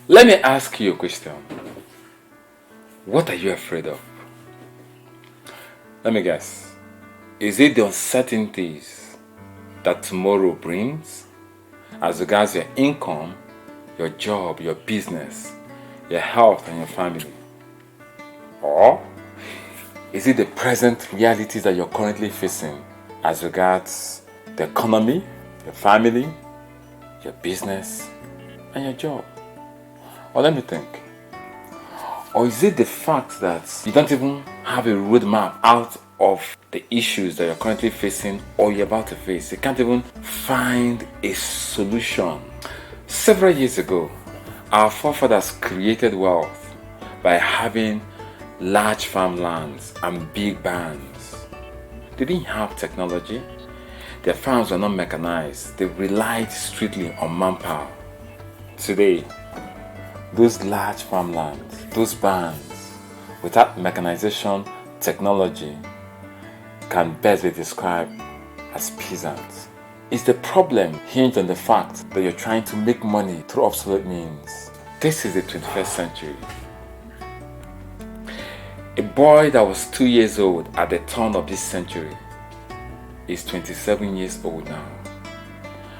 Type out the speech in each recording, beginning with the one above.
Let me ask you a question. What are you afraid of? Let me guess. Is it the uncertainties that tomorrow brings as regards your income, your job, your business, your health, and your family? Or is it the present realities that you're currently facing as regards the economy, your family, your business, and your job? Or let me think. Or is it the fact that you don't even have a roadmap out of the issues that you're currently facing or you're about to face? You can't even find a solution. Several years ago, our forefathers created wealth by having large farmlands and big barns. They didn't have technology. Their farms were not mechanized. They relied strictly on manpower. Today, those large farmlands, those barns, without mechanization, technology, can best be described as peasants. Is the problem hinged on the fact that you're trying to make money through obsolete means? This is the 21st century. A boy that was 2 years old at the turn of this century is 27 years old now.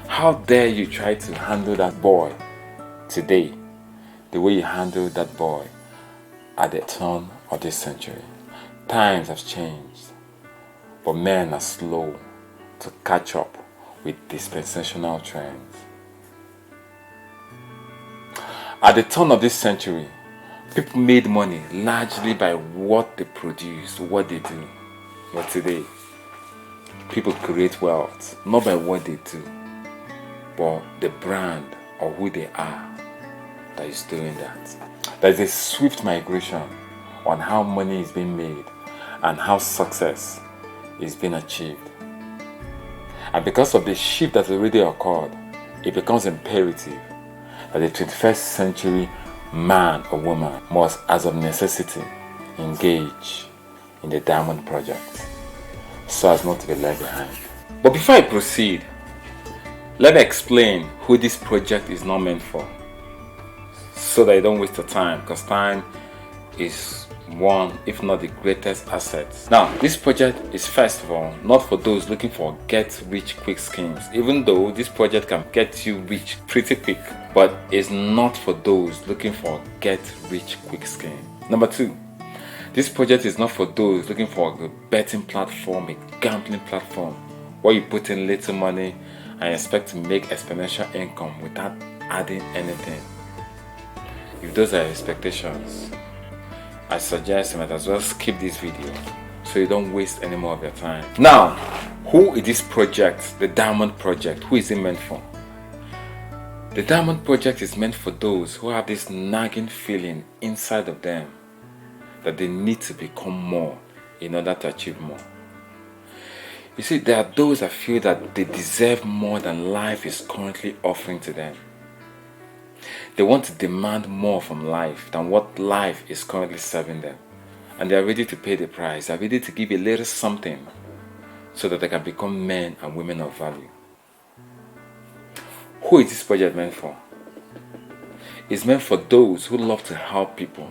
How dare you try to handle that boy today the way you handled that boy at the turn of this century? Times have changed, but men are slow to catch up with dispensational trends. At the turn of this century, people made money largely by what they produce, what they do. But today, people create wealth not by what they do, but the brand or who they are that is doing that. There's a swift migration on how money is being made and how success is being achieved. And because of the shift that already occurred, it becomes imperative that the 21st century man or woman must, as of necessity, engage in the Diamond Project so as not to be left behind. But before I proceed, let me explain who this project is not meant for, so that you don't waste your time, because time is one, if not the greatest asset. Now, this project is first of all not for those looking for get-rich-quick schemes, even though this project can get you rich pretty quick, but it's not for those looking for get-rich-quick scheme. Number two, this project is not for those looking for a betting platform, a gambling platform, where you put in little money and expect to make exponential income without adding anything. If those are your expectations, I suggest you might as well skip this video so you don't waste any more of your time. Now, who is this project, the Diamond Project? Who is it meant for? The Diamond Project is meant for those who have this nagging feeling inside of them that they need to become more in order to achieve more. You see, there are those that feel that they deserve more than life is currently offering to them. They want to demand more from life than what life is currently serving them. And they are ready to pay the price. They are ready to give a little something so that they can become men and women of value. Who is this project meant for? It's meant for those who love to help people,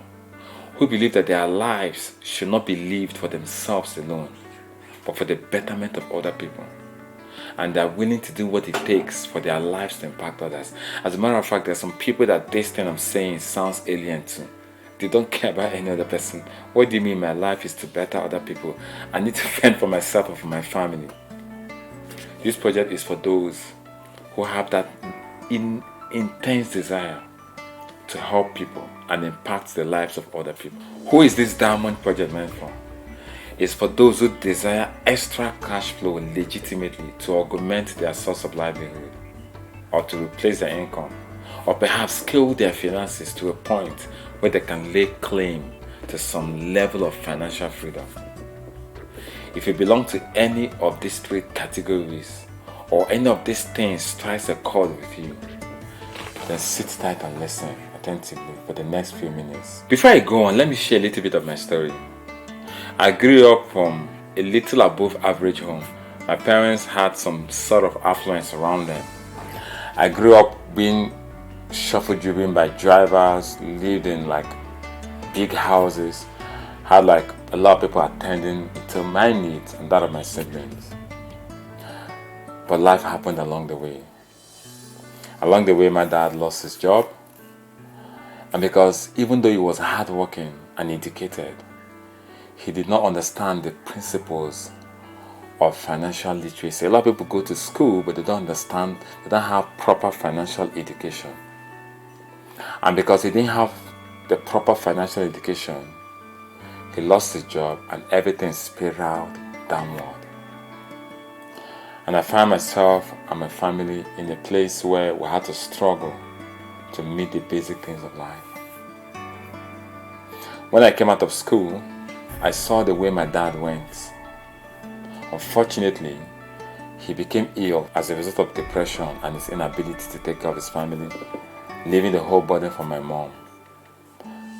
who believe that their lives should not be lived for themselves alone, but for the betterment of other people. And they're willing to do what it takes for their lives to impact others. As a matter of fact, there's some people that this thing I'm saying sounds alien to. They don't care about any other person. What do you mean my life is to better other people? I need to fend for myself and for my family. This project is for those who have that intense desire to help people and impact the lives of other people. Who is this Diamond Project meant for? It's for those who desire extra cash flow legitimately to augment their source of livelihood, or to replace their income, or perhaps scale their finances to a point where they can lay claim to some level of financial freedom. If you belong to any of these three categories, or any of these things strikes a chord with you, then sit tight and listen attentively for the next few minutes. Before I go on, let me share a little bit of my story. I grew up from a little above average home. My parents had some sort of affluence around them. I grew up being shuffle driven by drivers, lived in like big houses, had like a lot of people attending to my needs and that of my siblings. But life happened along the way. Along the way, my dad lost his job. And because even though he was hardworking and educated, he did not understand the principles of financial literacy. A lot of people go to school, but they don't understand, they don't have proper financial education. And because he didn't have the proper financial education, he lost his job and everything spiraled downward. And I found myself and my family in a place where we had to struggle to meet the basic things of life. When I came out of school, I saw the way my dad went. Unfortunately, he became ill as a result of depression and his inability to take care of his family, leaving the whole burden for my mom.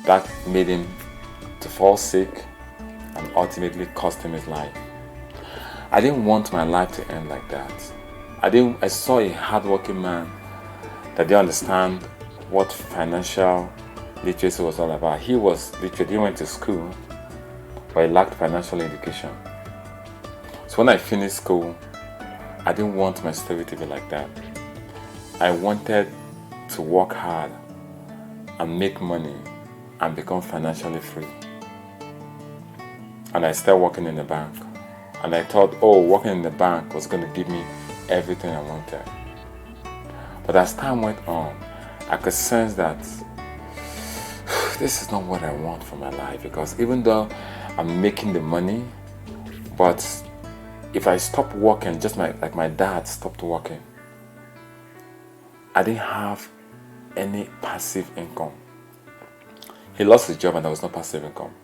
That made him to fall sick and ultimately cost him his life. I didn't want my life to end like that. I saw a hardworking man that didn't understand what financial literacy was all about. He was literate, he went to school, but he lacked financial education. So when I finished school, I didn't want my story to be like that. I wanted to work hard and make money and become financially free. And I started working in the bank. And I thought, working in the bank was going to give me everything I wanted. But as time went on, I could sense that this is not what I want for my life. Because even though I'm making the money, but if I stop working, just like my dad stopped working, I didn't have any passive income. He lost his job and there was no passive income.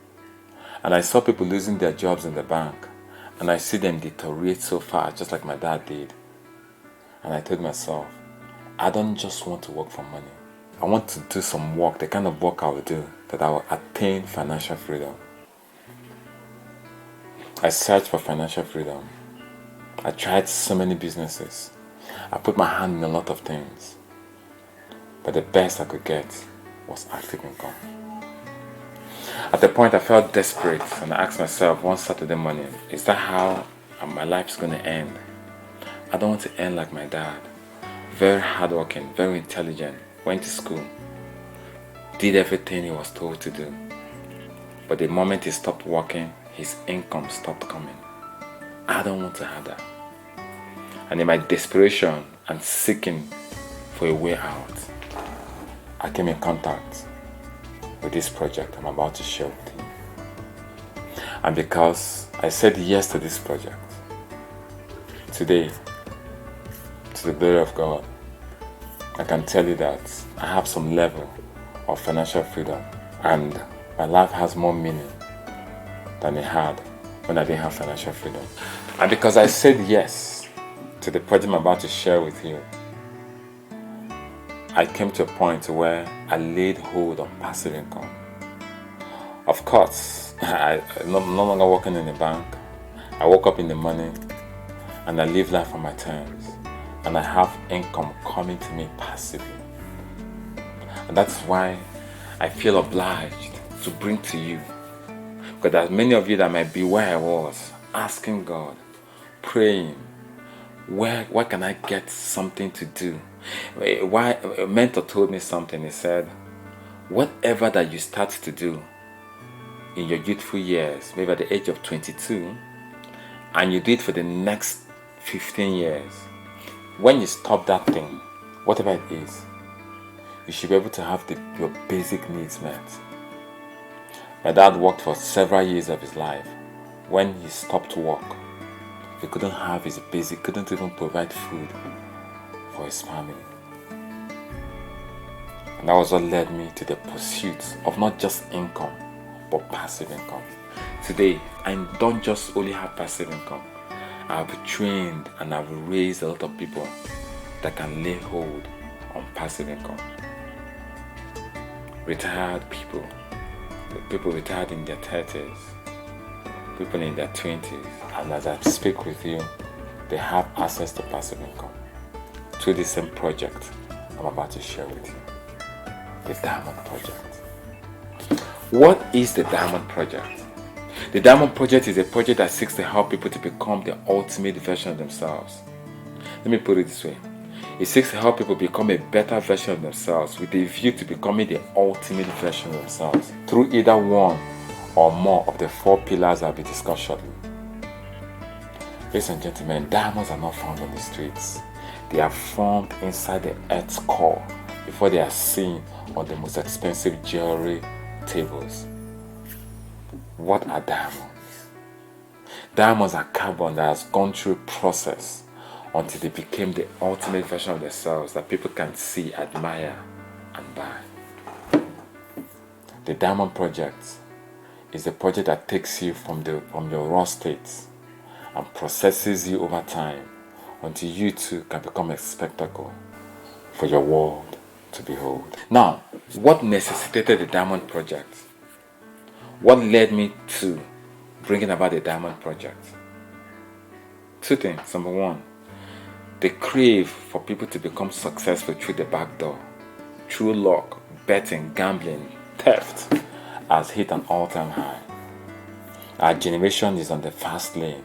And I saw people losing their jobs in the bank. And I see them deteriorate so far, just like my dad did. And I told myself, I don't just want to work for money. I want to do some work, the kind of work I will do, that I will attain financial freedom. I searched for financial freedom. I tried so many businesses. I put my hand in a lot of things. But the best I could get was active income. At the point I felt desperate and I asked myself one Saturday morning, is that how my life's going to end? I don't want to end like my dad. Very hardworking, very intelligent, went to school, did everything he was told to do. But the moment he stopped working, his income stopped coming. I don't want to have that. And in my desperation and seeking for a way out, I came in contact with this project I'm about to share with you. And because I said yes to this project, today, to the glory of God, I can tell you that I have some level of financial freedom and my life has more meaning than it had when I didn't have financial freedom. And because I said yes to the project I'm about to share with you, I came to a point where I laid hold on passive income. Of course, I'm no longer working in the bank. I woke up in the morning and I live life on my terms. And I have income coming to me passively. And that's why I feel obliged to bring to you. Because there's many of you that might be where I was, asking God, praying, where can I get something to do? Why a mentor told me something. He said, whatever that you start to do in your youthful years, maybe at the age of 22, and you do it for the next 15 years, when you stop that thing, whatever it is, you should be able to have your basic needs met. My dad worked for several years of his life. When he stopped work, he couldn't have his basic, couldn't even provide food for his family. And that was what led me to the pursuit of not just income, but passive income. Today, I don't just only have passive income. I've trained and I've raised a lot of people that can lay hold on passive income. Retired people retired in their 30s, people in their 20s, and as I speak with you, they have access to passive income through the same project I'm about to share with you. the Diamond Project. What is the Diamond Project? The Diamond Project is a project that seeks to help people to become the ultimate version of themselves. Let me put it this way. It seeks to help people become a better version of themselves with a view to becoming the ultimate version of themselves through either one or more of the 4 pillars I'll be discussing shortly. Ladies and gentlemen, diamonds are not found on the streets. They are formed inside the earth's core before they are seen on the most expensive jewelry tables. What are diamonds? Diamonds are carbon that has gone through a process until they became the ultimate version of themselves that people can see, admire, and buy. The Diamond Project is a project that takes you from your raw states and processes you over time until you too can become a spectacle for your world to behold. Now, what necessitated the Diamond Project? What led me to bringing about the Diamond Project? 2 things. Number 1, the crave for people to become successful through the back door, through luck, betting, gambling, theft, has hit an all-time high. Our generation is on the fast lane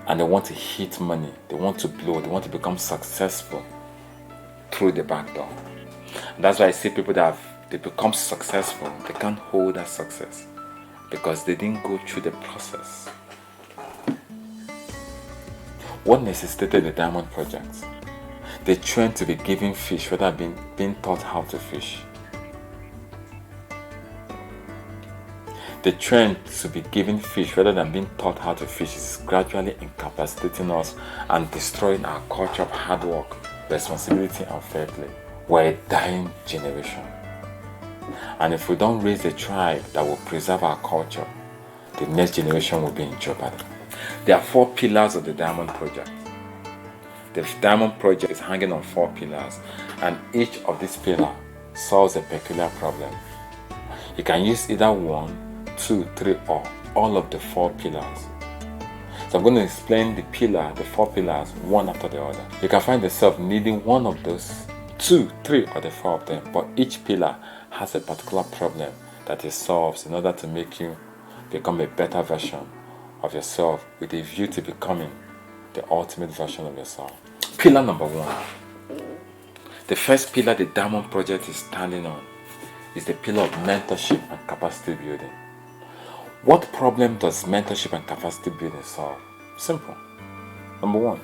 and they want to hit money, they want to blow, they want to become successful through the back door. And that's why I see people that they become successful, they can't hold that success because they didn't go through the process. What necessitated the Diamond Project? The trend to be given fish rather than being taught how to fish. The trend to be given fish rather than being taught how to fish is gradually incapacitating us and destroying our culture of hard work, responsibility, and fair play. We're a dying generation. And if we don't raise a tribe that will preserve our culture, the next generation will be in jeopardy. There are 4 pillars of the Diamond Project. The Diamond Project is hanging on 4 pillars, and each of these pillars solves a peculiar problem. You can use either 1, 2, 3, or all of the 4 pillars. So I'm going to explain the 4 pillars, one after the other. You can find yourself needing one of those, 2, 3, or the 4 of them, but each pillar has a particular problem that it solves in order to make you become a better version of yourself with a view to becoming the ultimate version of yourself. Pillar number 1. The first pillar the Diamond Project is standing on is the pillar of mentorship and capacity building. What problem does mentorship and capacity building solve? Simple. Number 1,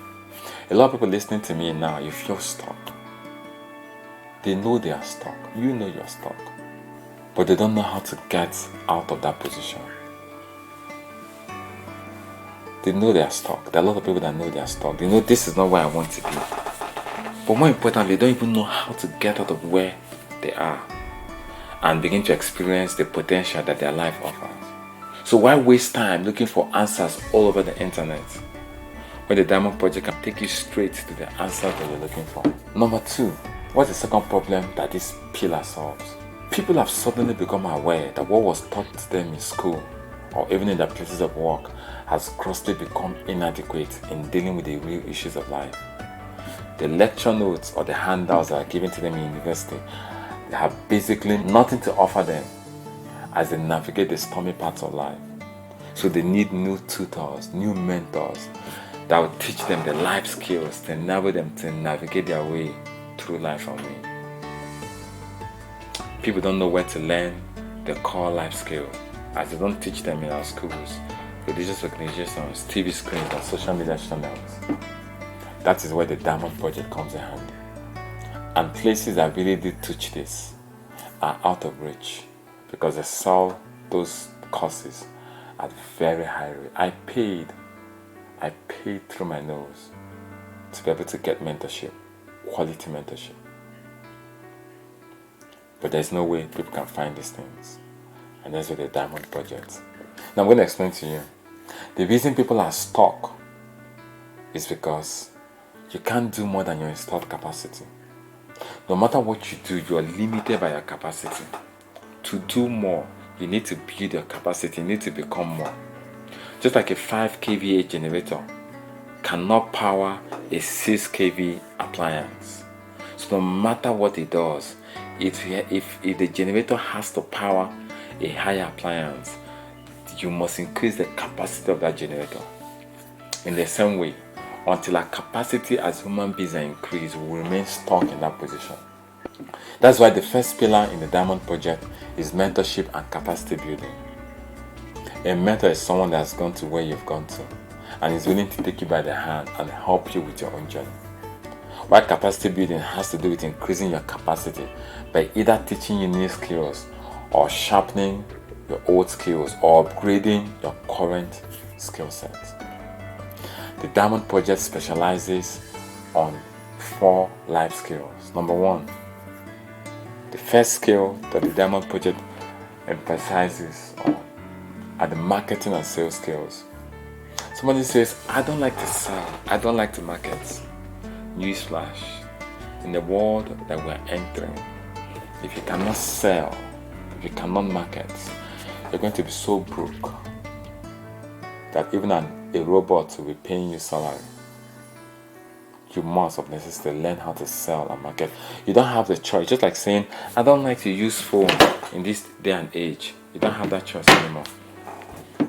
a lot of people listening to me now, you feel stuck. They know they are stuck. You know you're stuck. But they don't know how to get out of that position. They know they are stuck. There are a lot of people that know they are stuck. They know this is not where I want to be. But more importantly, they don't even know how to get out of where they are and begin to experience the potential that their life offers. So why waste time looking for answers all over the internet when the Diamond Project can take you straight to the answers that you're looking for? Number 2, what's the second problem that this pillar solves? People have suddenly become aware that what was taught to them in school or even in their places of work has grossly become inadequate in dealing with the real issues of life. The lecture notes or the handouts that are given to them in university, they have basically nothing to offer them as they navigate the stormy parts of life. So they need new tutors, new mentors that will teach them the life skills to enable them to navigate their way through life and way. People don't know where to learn the core life skills as they don't teach them in our schools, religious organizations, TV screens, and social media channels. That is where the Diamond Project comes in handy. And places that really did teach this are out of reach because they sell those courses at very high rate. I paid through my nose to be able to get mentorship, quality mentorship. But there's no way people can find these things. And that's with the Diamond Project. Now I'm going to explain to you. The reason people are stuck is because you can't do more than your installed capacity. No matter what you do, you are limited by your capacity. To do more, you need to build your capacity, you need to become more. Just like a 5 kVA generator cannot power a 6 kV appliance. So no matter what it does, if the generator has to power a higher appliance, you must increase the capacity of that generator. In the same way, until our capacity as human beings are increased, we will remain stuck in that position. That's why the first pillar in the Diamond Project is mentorship and capacity building. A mentor is someone that has gone to where you've gone to and is willing to take you by the hand and help you with your own journey. While capacity building has to do with increasing your capacity by either teaching you new skills or sharpening your old skills or upgrading your current skill set. The Diamond Project specializes on 4 life skills. Number 1, the first skill that the Diamond Project emphasizes on are the marketing and sales skills. Somebody says, I don't like to sell, I don't like to market. Newsflash, in the world that we're entering, if you cannot sell, if you cannot market, you're going to be so broke that even a robot will be paying you salary. You must of necessity learn how to sell and market. You don't have the choice. Just like saying, I don't like to use phone in this day and age. You don't have that choice anymore.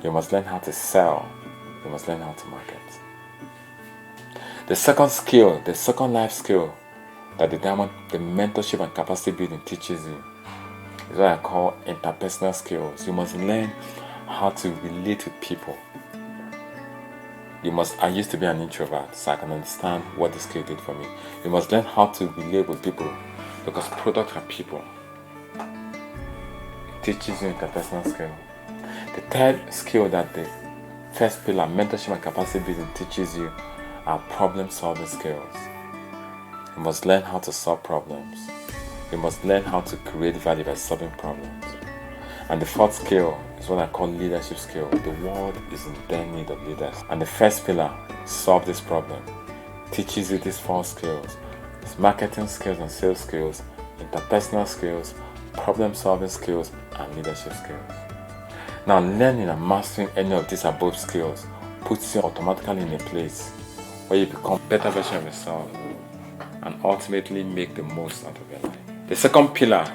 You must learn how to sell. You must learn how to market. The second skill, the second life skill that the mentorship and capacity building teaches you is what I call interpersonal skills. You must learn how to relate with people. I used to be an introvert, so I can understand what this skill did for me. You must learn how to relate with people because products are people. It teaches you interpersonal skill. The third skill that the first pillar, mentorship and capacity building, teaches you are problem solving skills. You must learn how to solve problems. You must learn how to create value by solving problems. And the fourth skill is what I call leadership skill. The world is in dire need of leaders. And the first pillar, solve this problem, teaches you these 4 skills. It's marketing skills and sales skills, interpersonal skills, problem solving skills, and leadership skills. Now, learning and mastering any of these above skills puts you automatically in a place where you become a better version of yourself and ultimately make the most out of your life. The second pillar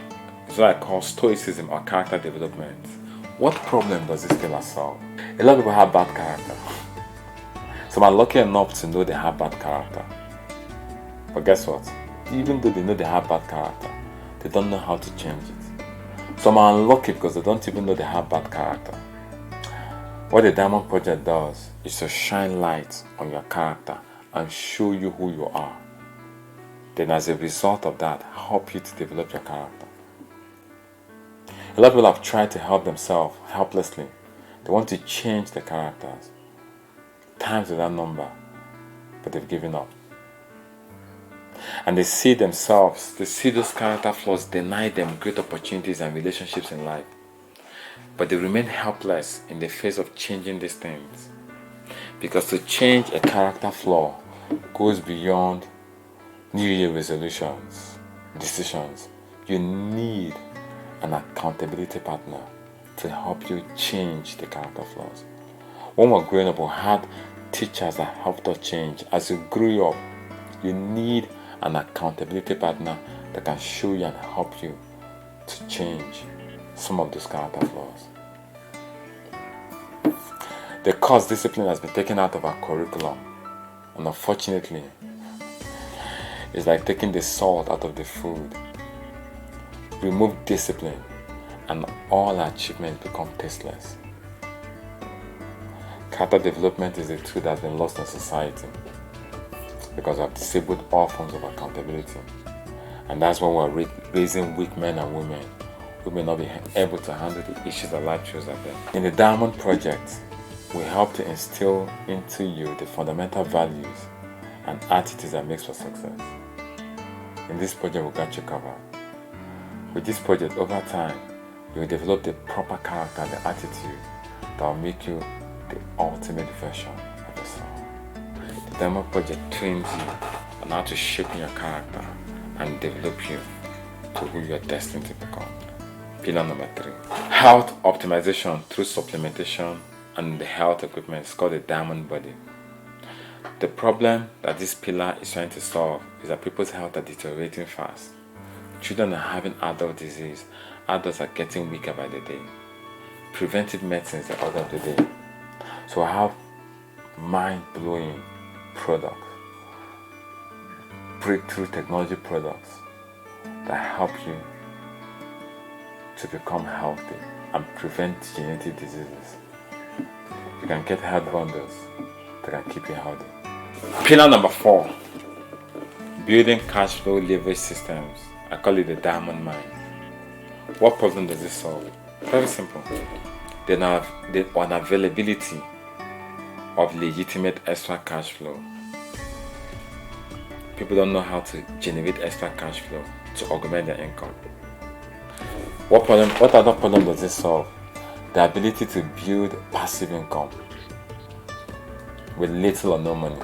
is what I call stoicism or character development. What problem does this pillar solve? A lot of people have bad character. Some are lucky enough to know they have bad character. But guess what? Even though they know they have bad character, they don't know how to change it. Some are unlucky because they don't even know they have bad character. What the Diamond Project does is to shine light on your character and show you who you are. Then as a result of that, help you to develop your character. A lot of people have tried to help themselves helplessly. They want to change their characters. Times without number, but they've given up. And they see themselves, they see those character flaws deny them great opportunities and relationships in life. But they remain helpless in the face of changing these things. Because to change a character flaw goes beyond New Year resolutions, decisions. You need an accountability partner to help you change the character flaws. When we're growing up, we had teachers that helped us change. As you grew up, you need an accountability partner that can show you and help you to change some of those character flaws. The course discipline has been taken out of our curriculum, and unfortunately, it's like taking the salt out of the food. Remove discipline, and all our achievements become tasteless. Character development is a tool that's been lost in society because we have disabled all forms of accountability. And that's why we're raising weak men and women who may not be able to handle the issues that life throws at them. In the Diamond Project, we help to instill into you the fundamental values and attitudes that makes for success. In this project, we got you covered. With this project, over time, you will develop the proper character and the attitude that will make you the ultimate version of yourself. The Diamond Project trains you on how to shape your character and develop you to who you are destined to become. Pillar number 3. Health optimization through supplementation and the health equipment is called the Diamond Body. The problem that this pillar is trying to solve is that people's health are deteriorating fast. Children are having adult disease. Adults are getting weaker by the day. Preventive medicine is the order of the day. So I have mind-blowing products, breakthrough technology products that help you to become healthy and prevent genetic diseases. You can get health bundles that can keep you healthy. Pillar number 4, building cash flow leverage systems. I call it the diamond mine. What problem does this solve? Very simple. The unavailability of legitimate extra cash flow. People don't know how to generate extra cash flow to augment their income. What other problem does this solve? The ability to build passive income with little or no money.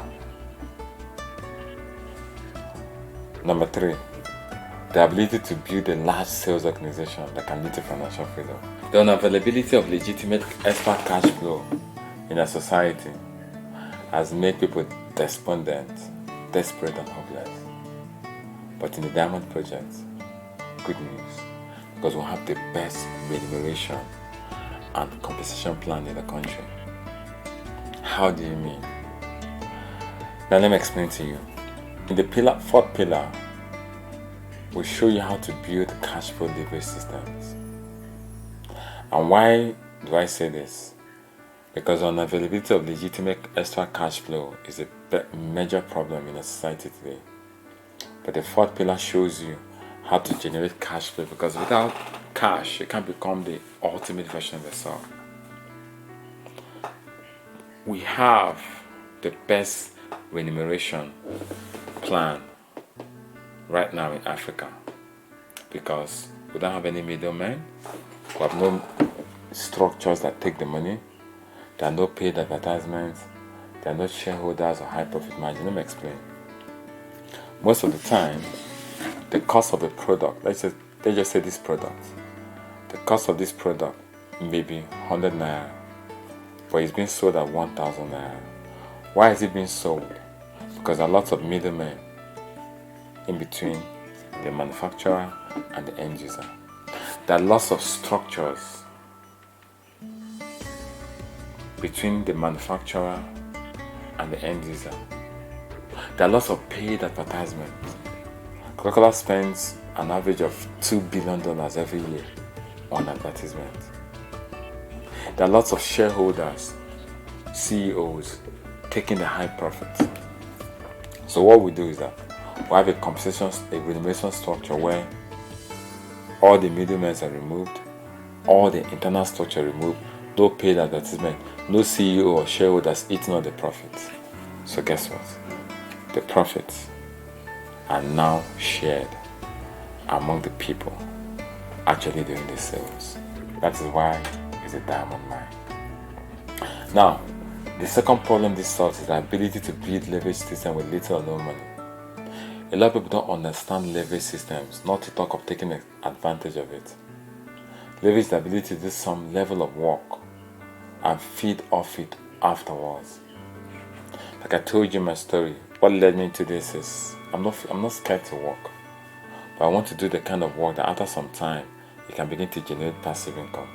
Number 3, the ability to build a large sales organization that can lead to financial freedom. The unavailability of legitimate extra cash flow in a society has made people despondent, desperate and hopeless. But in the Diamond Project, good news, because we have the best remuneration and compensation plan in the country. How do you mean? Now let me explain to you. In the 4th pillar, we show you how to build cash flow leverage systems. And why do I say this? Because unavailability of legitimate extra cash flow is a major problem in a society today. But the 4th pillar shows you how to generate cash flow, because without cash, you can't become the ultimate version of yourself. We have the best remuneration plan right now in Africa, because we don't have any middlemen, we have no structures that take the money, there are no paid advertisements, there are no shareholders or high profit margin. Let me explain. Most of the time, the cost of a product, let's just say this product, the cost of this product may be 100 naira, but it's being sold at 1,000 naira. Why is it being sold? Because there are lots of middlemen in between the manufacturer and the end user. There are lots of structures between the manufacturer and the end user. There are lots of paid advertisements. Coca-Cola spends an average of $2 billion every year on advertisement. There are lots of shareholders, CEOs, taking the high profit. So what we do is that we have a remuneration structure where all the middlemen are removed, all the internal structure removed, no paid advertisement, no CEO or shareholders eating all the profits. So guess what? The profits are now shared among the people actually doing the sales. That is why it's a diamond mine. Now, the second problem this solves is the ability to build leverage system with little or no money. A lot of people don't understand leverage systems, not to talk of taking advantage of it. Leverage is the ability to do some level of work and feed off it afterwards. Like I told you in my story, what led me to this is I'm not scared to work, but I want to do the kind of work that after some time you can begin to generate passive income.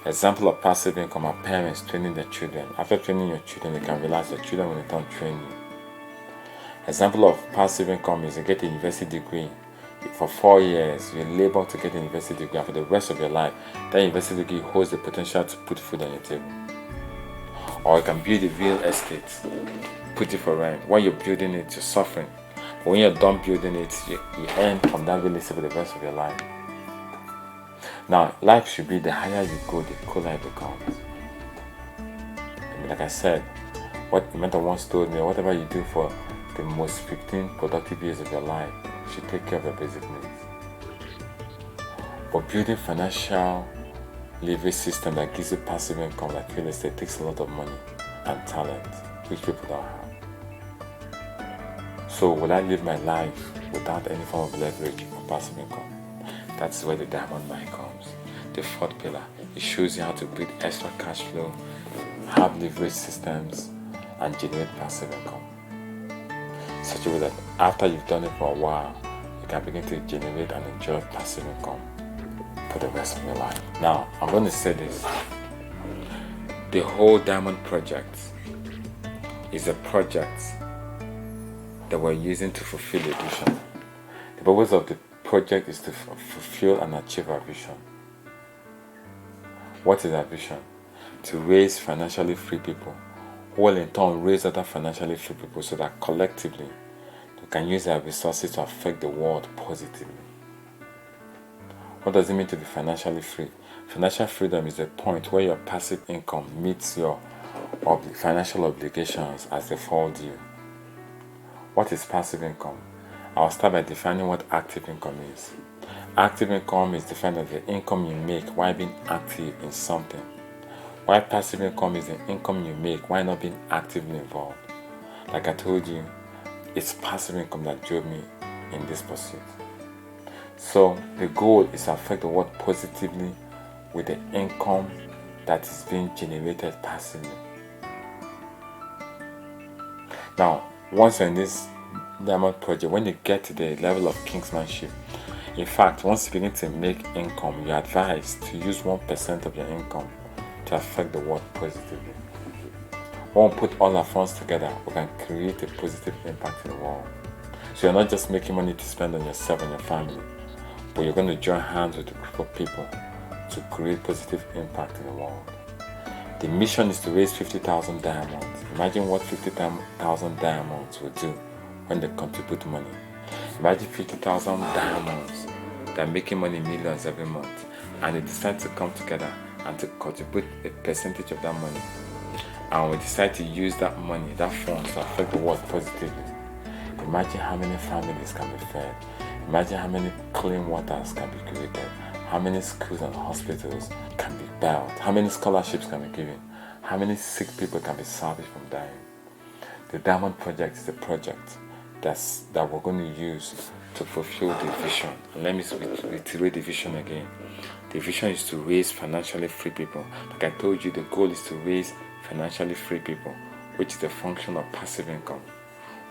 Example of passive income are parents training their children. After training your children, you can realize your children will in turn train you. Example of passive income is you get a university degree. For 4 years, you labor to get a university degree, and for the rest of your life, that university degree holds the potential to put food on your table. Or you can build a real estate, put it for rent. While you're building it, you're suffering. But when you're done building it, you earn from that real estate for the rest of your life. Now, life should be the higher you go, the cooler it becomes. Like I said, what the mentor once told me, whatever you do for the most 15 productive years of your life, you should take care of your basic needs. But building financial leverage system that gives you passive income like real estate takes a lot of money and talent, which people don't have. So will I live my life without any form of leverage or passive income? That's where the diamond mine comes. The 4th pillar. It shows you how to build extra cash flow, have leverage systems, and generate passive income. Such a way that after you've done it for a while, you can begin to generate and enjoy passive income for the rest of your life. Now, I'm going to say this. The whole Diamond Project is a project that we're using to fulfill a vision. The purpose of the project is to fulfill and achieve our vision. What is our vision? To raise financially free people, who will in turn raise other financially free people, so that collectively we can use our resources to affect the world positively. What does it mean to be financially free? Financial freedom is the point where your passive income meets your financial obligations as they fall due. What is passive income? I'll start by defining what active income is. Active income is defined as the income you make while being active in something, while passive income is the income you make while not being actively involved. Like I told you, it's passive income that drove me in this pursuit. So the goal is to affect the world positively with the income that is being generated passively. Now, once you're in this Diamond Project, when you get to the level of kingsmanship, in fact, once you begin to make income, you're advised to use 1% of your income to affect the world positively. When we put all our funds together, we can create a positive impact in the world. So you're not just making money to spend on yourself and your family, but you're going to join hands with a group of people to create positive impact in the world. The mission is to raise 50,000 diamonds. Imagine what 50,000 diamonds will do when they contribute money. Imagine 50,000 diamonds that are making money millions every month, and they decide to come together and to contribute a percentage of that money. And we decide to use that money, that funds, to affect the world positively. Imagine how many families can be fed. Imagine how many clean waters can be created. How many schools and hospitals can be built. How many scholarships can be given. How many sick people can be salvaged from dying. The Diamond Project is the project that we're going to use to fulfill the vision. And let me reiterate the vision again. The vision is to raise financially free people. Like I told you, the goal is to raise financially free people, which is the function of passive income,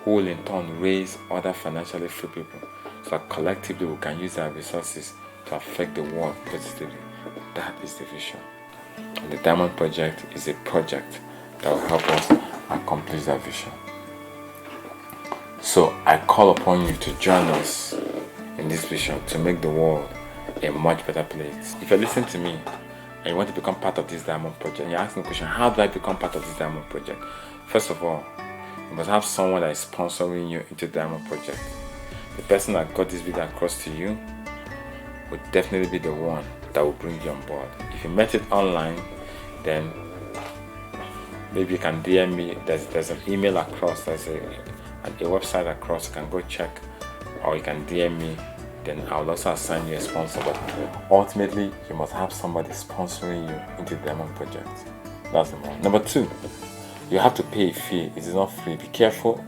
who will in turn raise other financially free people, so that collectively we can use our resources to affect the world positively. That is the vision. And the Diamond Project is a project that will help us accomplish that vision. So I call upon you to join us in this vision to make the world a much better place. If you're listening to me and you want to become part of this Diamond Project, and you're asking the question, how do I become part of this Diamond Project? First of all, you must have someone that is sponsoring you into the Diamond Project. The person that got this video across to you would definitely be the one that will bring you on board. If you met it online, then maybe you can DM me. There's an email across, there's a website across, you can go check, or you can DM me, then I'll also assign you a sponsor. But ultimately, you must have somebody sponsoring you into the Diamond Project. That's number one. Number two, you have to pay a fee. It is not free. Be careful.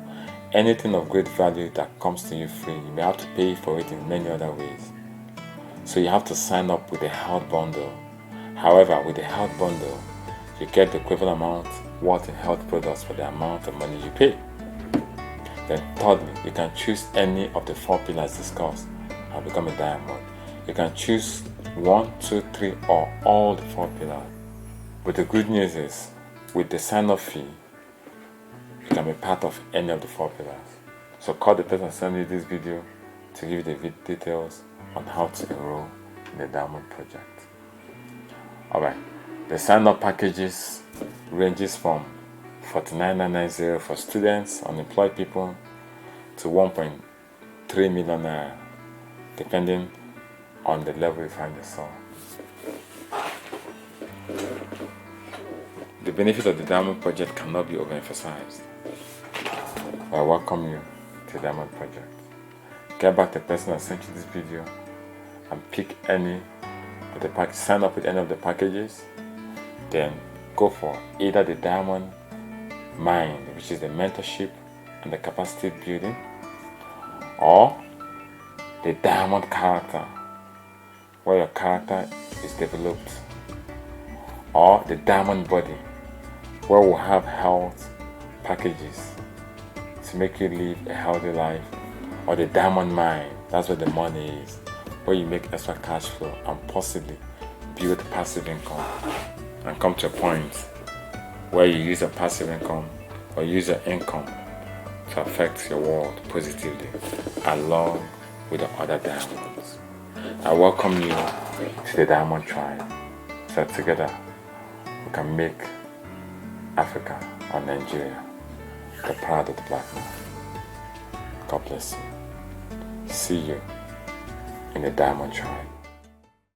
Anything of great value that comes to you free, you may have to pay for it in many other ways. So you have to sign up with a health bundle. However, with the health bundle, you get the equivalent amount worth in health products for the amount of money you pay. Then thirdly, you can choose any of the 4 pillars discussed and become a diamond. You can choose 1, 2, 3, or all the 4 pillars. But the good news is, with the sign-up fee, you can be part of any of the 4 pillars. So call the person sending you this video to give you the details on how to enroll in the Diamond Project. Alright, the sign-up packages ranges from $49,990 for students, unemployed people, to 1.3 million naira, depending on the level you find yourself. The benefit of the Diamond Project cannot be overemphasized. I welcome you to the Diamond Project. Get back to the person that sent you this video and pick any of the packages. Sign up with any of the packages, then go for either the Diamond Mind, which is the mentorship and the capacity building, or the Diamond Character, where your character is developed, or the Diamond Body, where we'll have health packages to make you live a healthy life, or the Diamond Mind, That's where the money is. Where you make extra cash flow and possibly build passive income and come to a point where you use your passive income or use your income to affect your world positively along with the other diamonds. I welcome you to the Diamond Tribe, so together we can make Africa and Nigeria the pride of the black man. God bless you. See you in the Diamond Tribe.